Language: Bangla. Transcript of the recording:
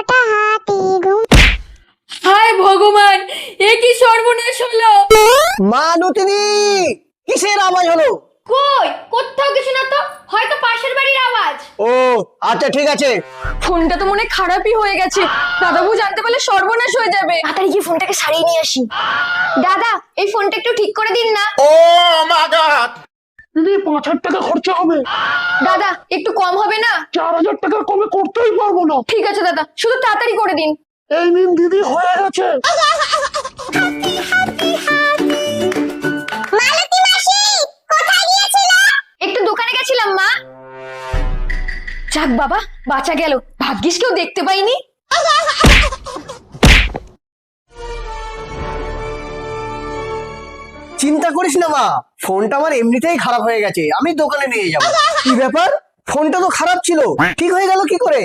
মোটা হাতি ঘুম। হায় ভগবান, এ কি সর্বনাশ হলো! মা নতিনী, কিসের আওয়াজ হলো? কই, কোথাও কিছু না তো, হয়তো পাশের বাড়ির আওয়াজ। ও আচ্ছা ঠিক আছে। ফোনটা তো মনে হয় খারাপই হয়ে গেছে, দাদাবু জানতে পারলে সর্বনাশ হয়ে যাবে। তাড়াতাড়ি গিয়ে ফোনটাকে সারিয়ে নিয়ে আসি। দাদা, এই ফোনটা একটু ঠিক করে দিন না। ও মা গড! দিদি 5,000 টাকা খরচা হবে। দাদা, একটু কম হবে না? 4,000 টাকা কমে করতেই পারবো না। ঠিক আছে দাদা, শুধু তাড়াতাড়ি করে দিন। এই নিন দিদি, হয়ে গেছে। মালতী মাসি, কোথায় গিয়েছিল? একটু দোকানে গেছিলাম মা। যাক বাবা, বাঁচা গেল, ভাগ্যিস কেউ দেখতে পাইনি। চিন্তা করিস না মা, ফোনটা আমার এমনিতেই খারাপ হয়ে গেছে, আমি দোকানে নিয়ে যাবো। কি ব্যাপার, ফোনটা তো খারাপ ছিল, ঠিক হয়ে গেল কি করে?